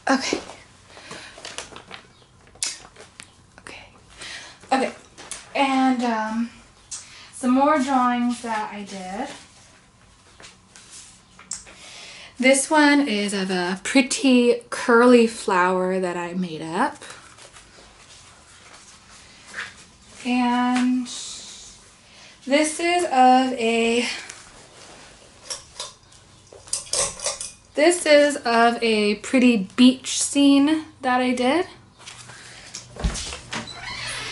Okay. Okay. And some more drawings that I did. This one is of a pretty curly flower that I made up. And this is of a pretty beach scene that I did.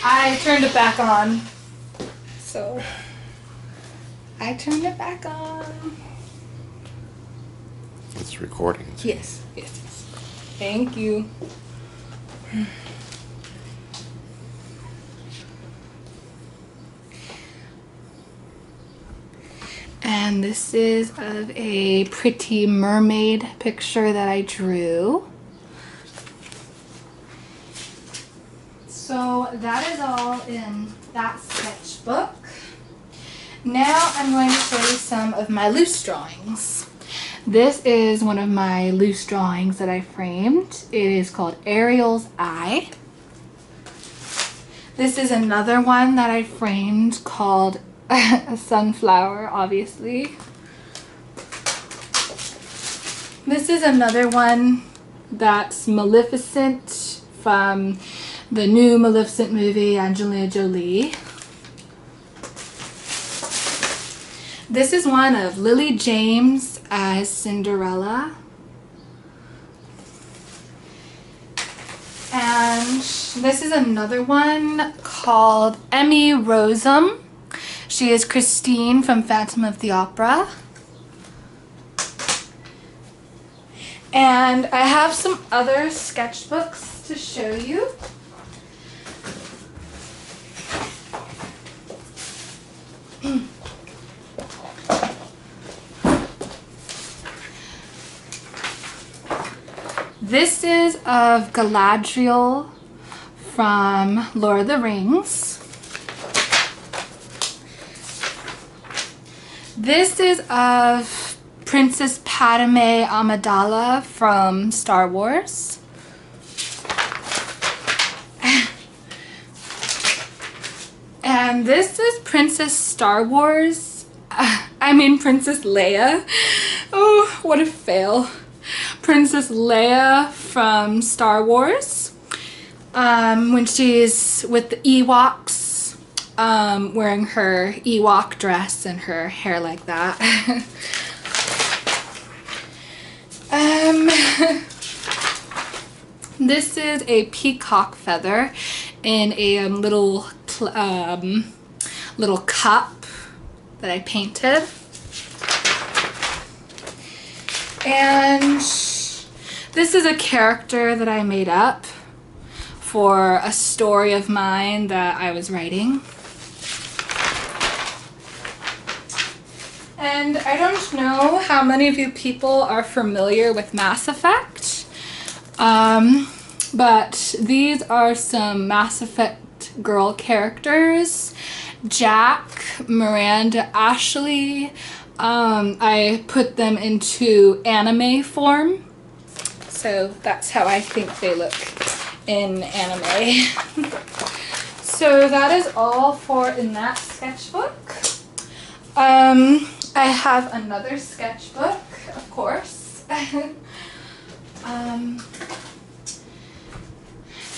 I turned it back on. So I turned it back on. It's recording. Yes. Thank you. And this is of a pretty mermaid picture that I drew. So that is all in that sketchbook. Now I'm going to show you some of my loose drawings. This is one of my loose drawings that I framed. It is called Ariel's Eye. This is another one that I framed called a sunflower, obviously. This is another one that's Maleficent from the new Maleficent movie, Angelina Jolie. This is one of Lily James as Cinderella. And this is another one called Emmy Rossum. She is Christine from Phantom of the Opera. And I have some other sketchbooks to show you. This is of Galadriel from Lord of the Rings. This is of Princess Padme Amidala from Star Wars. And this is Princess Star Wars. Princess Leia. Oh, what a fail. Princess Leia from Star Wars. When she's with the Ewoks, wearing her Ewok dress and her hair like that. This is a peacock feather in a little cup that I painted. And this is a character that I made up for a story of mine that I was writing. And I don't know how many of you people are familiar with Mass Effect, but these are some Mass Effect girl characters. Jack, Miranda, Ashley. I put them into anime form, so that's how I think they look in anime. So that is all for in that sketchbook. I have another sketchbook, of course.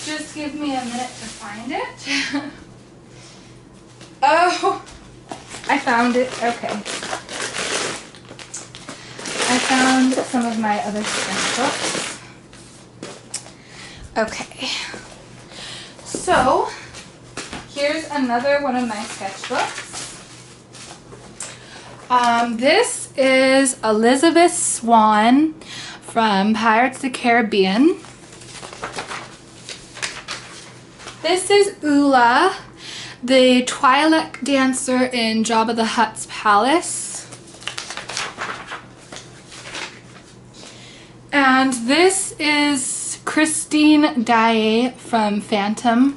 Just give me a minute to find it. Oh, I found it. Okay. I found some of my other sketchbooks. Okay. So, here's another one of my sketchbooks. This is Elizabeth Swann from Pirates of the Caribbean. This is Ula, the Twi'lek dancer in Jabba the Hutt's palace. And this is Christine Daae from Phantom.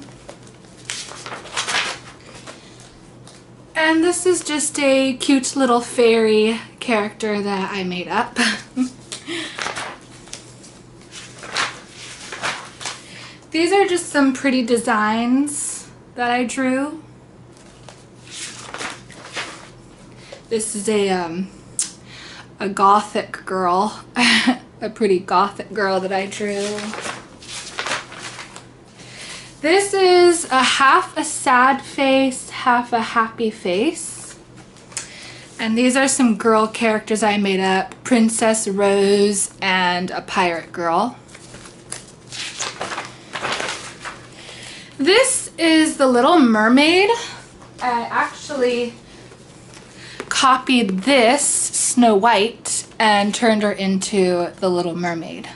And this is just a cute little fairy character that I made up. These are just some pretty designs that I drew. This is a gothic girl, a pretty gothic girl that I drew. This is half a sad face, half a happy face. And these are some girl characters I made up, Princess Rose and a pirate girl. This is the Little Mermaid. I actually copied this Snow White and turned her into the Little Mermaid.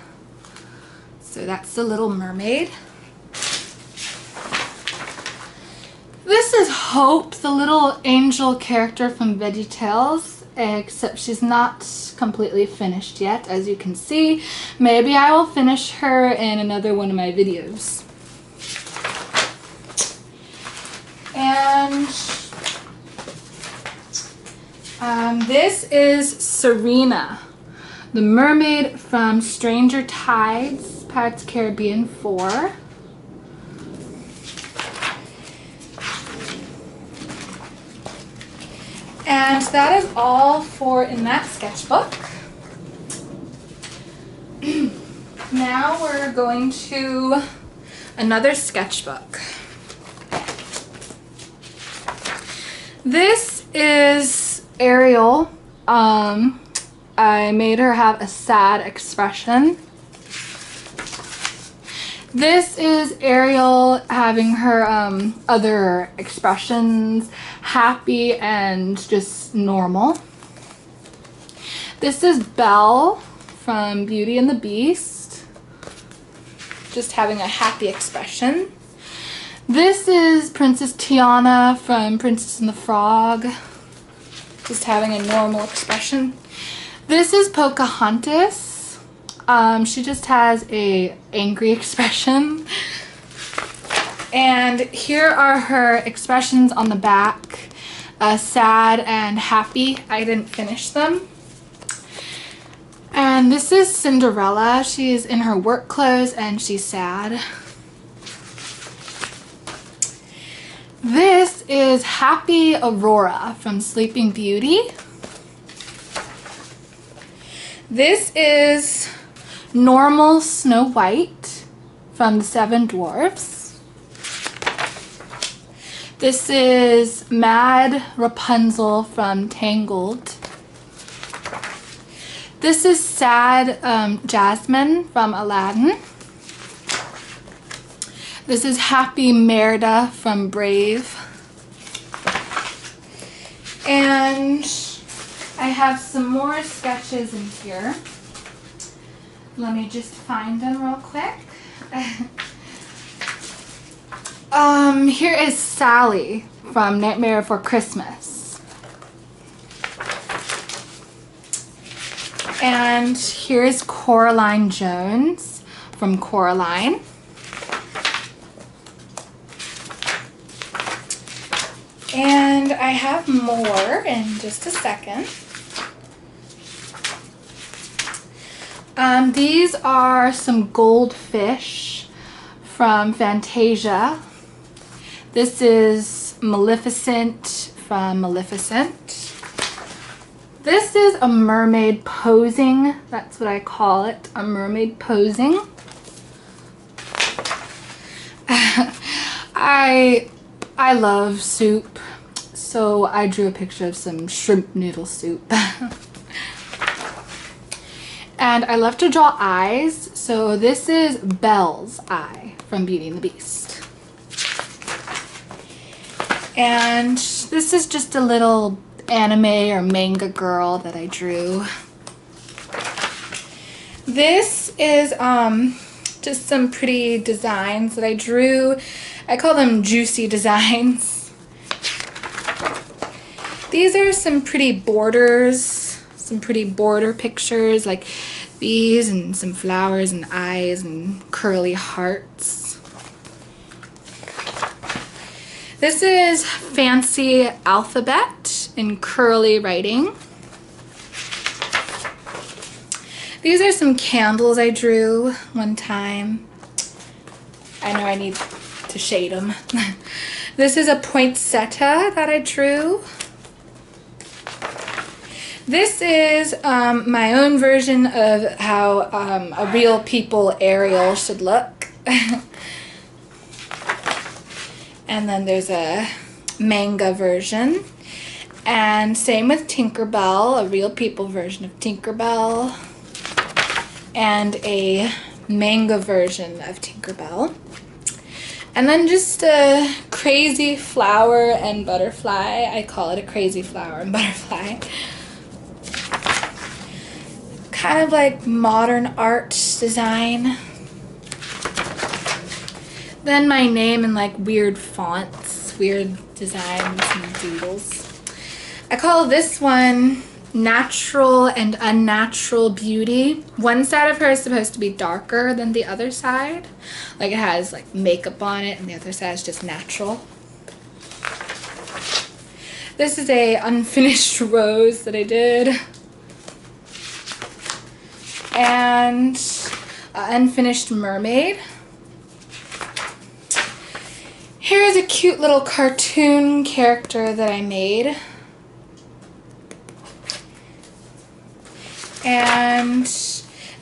So that's the Little Mermaid. This is Hope, the little angel character from VeggieTales, except she's not completely finished yet, as you can see. Maybe I will finish her in another one of my videos. And this is Serena, the mermaid from Stranger Tides, Pirates of the Caribbean 4. And that is all for in that sketchbook. Now we're going to another sketchbook. This is Ariel. I made her have a sad expression. This is Ariel having her other expressions, happy and just normal. This is Belle from Beauty and the Beast, just having a happy expression. This is Princess Tiana from Princess and the Frog, just having a normal expression. This is Pocahontas. She just has a angry expression. And here are her expressions on the back. Sad and happy. I didn't finish them. And this is Cinderella. She's in her work clothes and she's sad. This is Happy Aurora from Sleeping Beauty. This is Normal Snow White from the Seven Dwarfs. This is Mad Rapunzel from Tangled. This is Sad Jasmine from Aladdin. This is Happy Merida from Brave. And I have some more sketches in here. Let me just find them real quick. Here is Sally from Nightmare Before Christmas. And here's Coraline Jones from Coraline. And I have more in just a second. These are some goldfish from Fantasia. This is Maleficent from Maleficent. This is a mermaid posing. That's what I call it, a mermaid posing. I love soup, so I drew a picture of some shrimp noodle soup. And I love to draw eyes, so this is Belle's eye from Beauty and the Beast. And this is just a little anime or manga girl that I drew. This is just some pretty designs that I drew. I call them juicy designs. These are some pretty borders, some pretty border pictures like these, and some flowers and eyes and curly hearts. This is Fancy Alphabet in curly writing. These are some candles I drew one time. I know I need to shade them. This is a poinsettia that I drew. This is my own version of how a real people Ariel should look. And then there's a manga version. And same with Tinkerbell, a real people version of Tinkerbell. And a manga version of Tinkerbell. And then just a crazy flower and butterfly. I call it a crazy flower and butterfly. Kind of like modern art design. Then my name in like weird fonts, weird designs and doodles. I call this one Natural and Unnatural Beauty. One side of her is supposed to be darker than the other side. Like it has like makeup on it, and the other side is just natural. This is a unfinished rose that I did. And an unfinished mermaid. Here's a cute little cartoon character that I made. And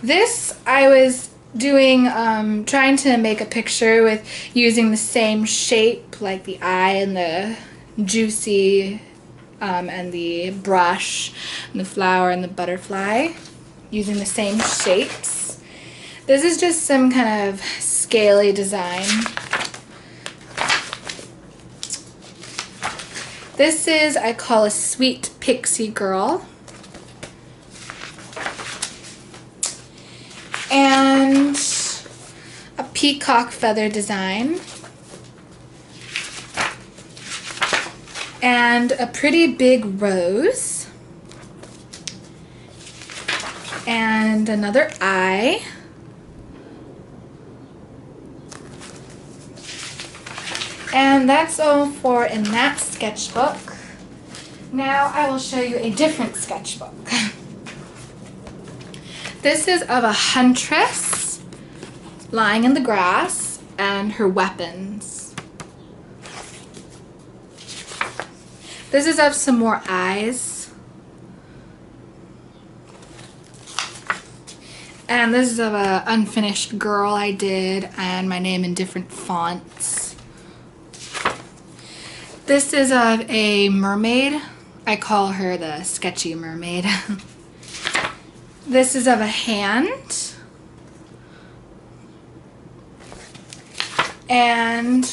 this I was doing, trying to make a picture with using the same shape, like the eye and the juicy, and the brush, and the flower and the butterfly, using the same shapes. This is just some kind of scaly design. This is, I call a sweet pixie girl. And a peacock feather design. And a pretty big rose. And another eye. And that's all for in that sketchbook. Now I will show you a different sketchbook. This is of a huntress lying in the grass and her weapons. This is of some more eyes. And this is of an unfinished girl I did, and my name in different fonts. This is of a mermaid. I call her the sketchy mermaid. This is of a hand. And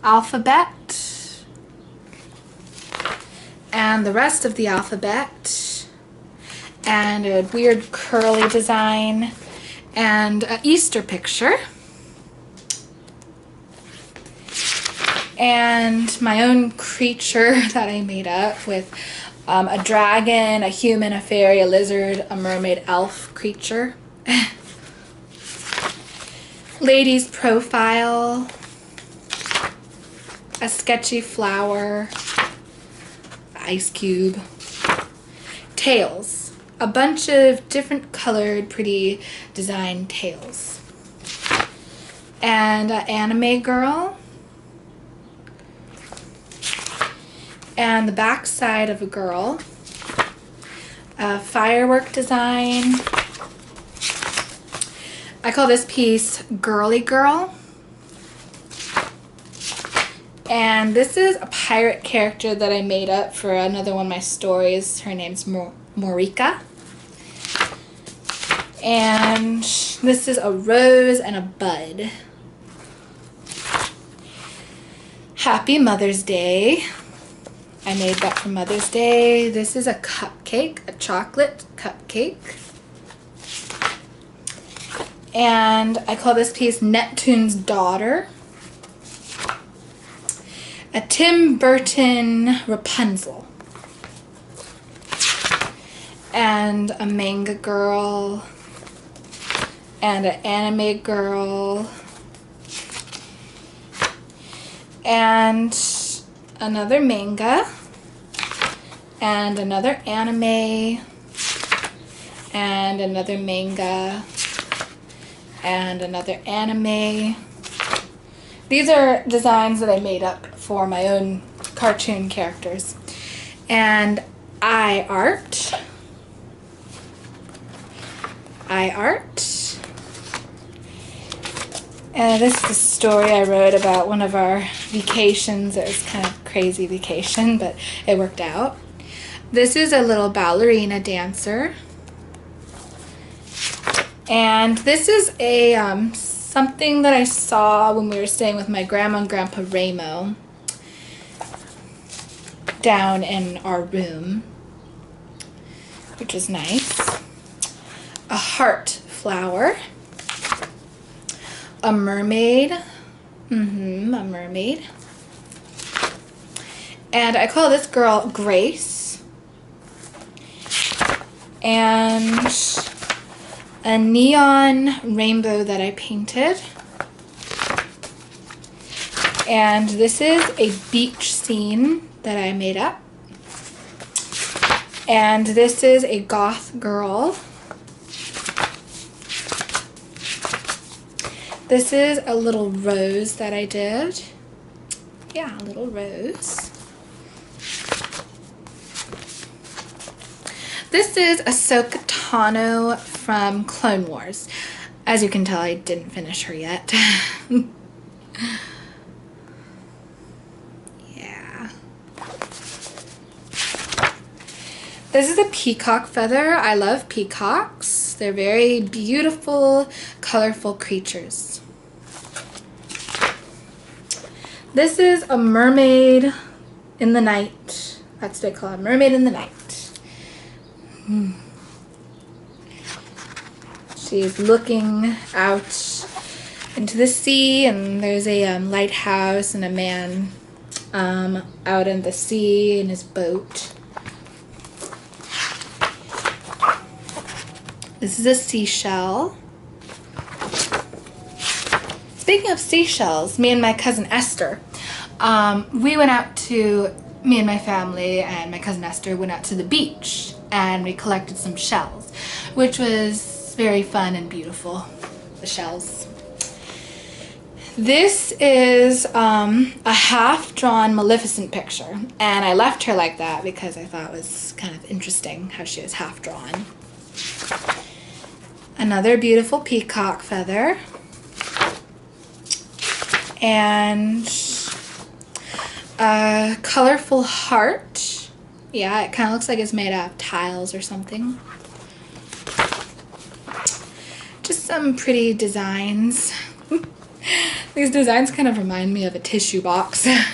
alphabet. And the rest of the alphabet. And a weird curly design. And an Easter picture. And my own creature that I made up with a dragon, a human, a fairy, a lizard, a mermaid, elf creature. Lady's profile. A sketchy flower. Ice cube. Tails. A bunch of different colored, pretty designed tails. And an anime girl. And the back side of a girl, a firework design. I call this piece Girly Girl. And this is a pirate character that I made up for another one of my stories. Her name's Morika. And this is a rose and a bud. Happy Mother's Day. I made that for Mother's Day. This is a cupcake, a chocolate cupcake. And I call this piece Neptune's Daughter. A Tim Burton Rapunzel. And a manga girl. And an anime girl. And another manga, and another anime, and another manga, and another anime, These are designs that I made up for my own cartoon characters. And eye art. And this is the story I wrote about one of our vacations. It was kind of a crazy vacation, but it worked out. This is a little ballerina dancer. And this is a something that I saw when we were staying with my grandma and grandpa Ramo down in our room, which is nice. A heart flower. A mermaid. A mermaid. And I call this girl Grace. And a neon rainbow that I painted. And this is a beach scene that I made up. And this is a goth girl. This is a little rose that I did. Yeah, a little rose. This is Ahsoka Tano from Clone Wars. As you can tell, I didn't finish her yet. Yeah. This is a peacock feather. I love peacocks. They're very beautiful, colorful creatures. This is a mermaid in the night. That's what I call it, mermaid in the night. She's looking out into the sea, and there's a lighthouse and a man out in the sea in his boat. This is a seashell. Speaking of seashells, me and my cousin Esther, me and my family and my cousin Esther went out to the beach and we collected some shells, which was very fun and beautiful, the shells. This is a half-drawn Maleficent picture, and I left her like that because I thought it was kind of interesting how she was half-drawn. Another beautiful peacock feather. And a colorful heart. Yeah, it kind of looks like it's made out of tiles or something. Just some pretty designs. These designs kind of remind me of a tissue box. Yeah.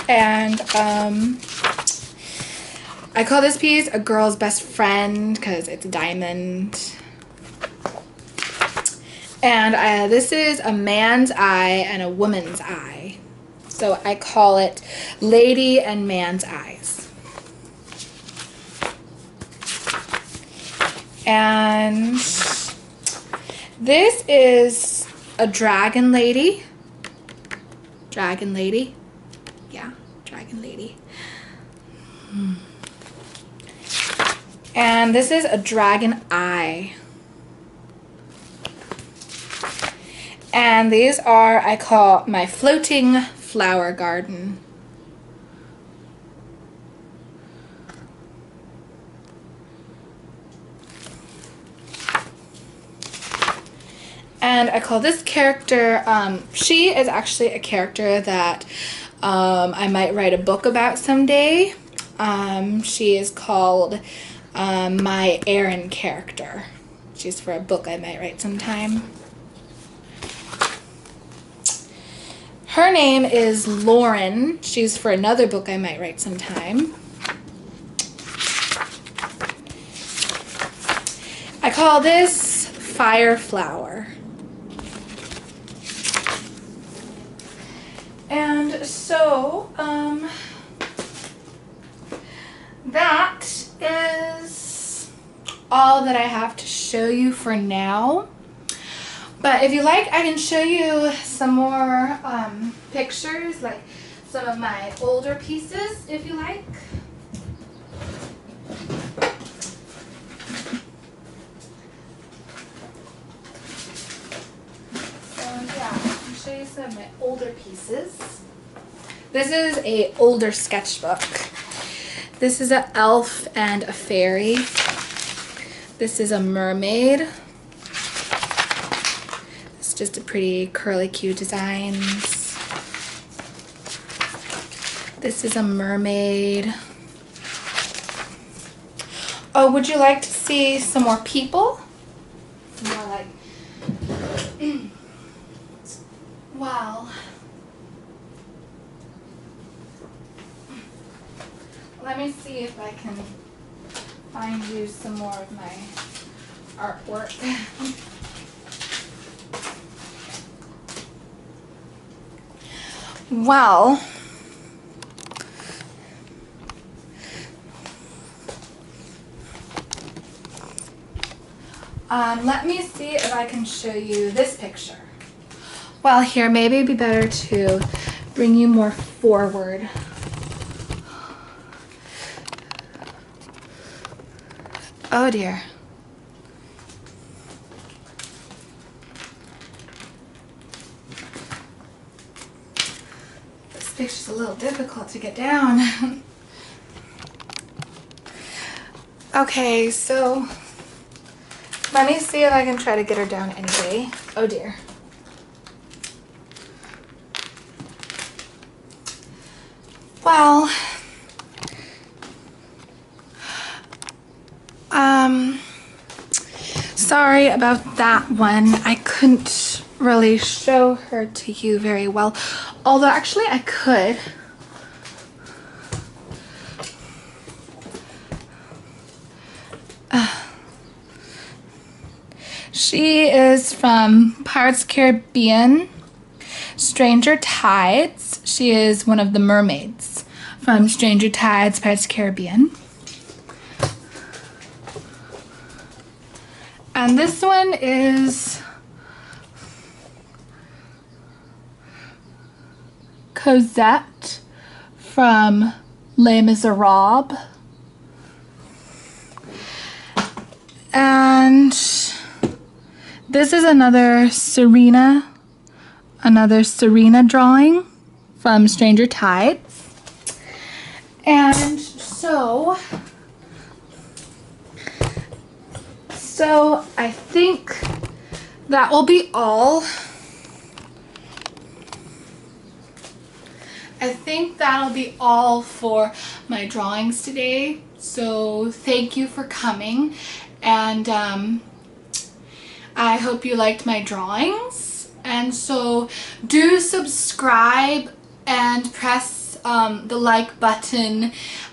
And I call this piece A Girl's Best Friend because it's a diamond. And this is a man's eye and a woman's eye. So I call it Lady and Man's Eyes. And this is a dragon lady. Dragon lady. Yeah, dragon lady. And this is a dragon eye. And these are, I call my floating flower garden. And I call this character, she is actually a character that I might write a book about someday. She is called my Erin character. She's for a book I might write sometime. Her name is Lauren. She's for another book I might write sometime. I call this Fireflower. And so, that is all that I have to show you for now. But if you like, I can show you some more pictures, like some of my older pieces, if you like. my older pieces. This is a older sketchbook. This is an elf and a fairy. This is a mermaid. It's just a pretty curly Q designs. This is a mermaid. Oh, would you like to see some more people? More like, wow. Let me see if I can find you some more of my artwork. Well, let me see if I can show you this picture. Well, here, maybe it'd be better to bring you more forward. Oh dear. This picture's a little difficult to get down. Okay, so let me see if I can try to get her down anyway. Oh dear. Well, sorry about that one. I couldn't really show her to you very well. Although actually I could. She is from Pirates of the Caribbean, Stranger Tides. She is one of the mermaids from Stranger Tides, Pirates of the Caribbean. And this one is Cosette from Les Miserables. And this is another Serena drawing from Stranger Tides. And so I think that will be all. I think that'll be all for my drawings today. So thank you for coming, and I hope you liked my drawings. And so do subscribe and press the like button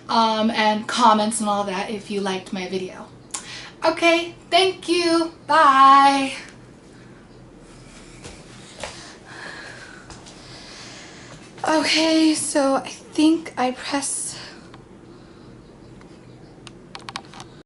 and comments and all that if you liked my video. Okay, thank you. Bye. Okay, so I think I pressed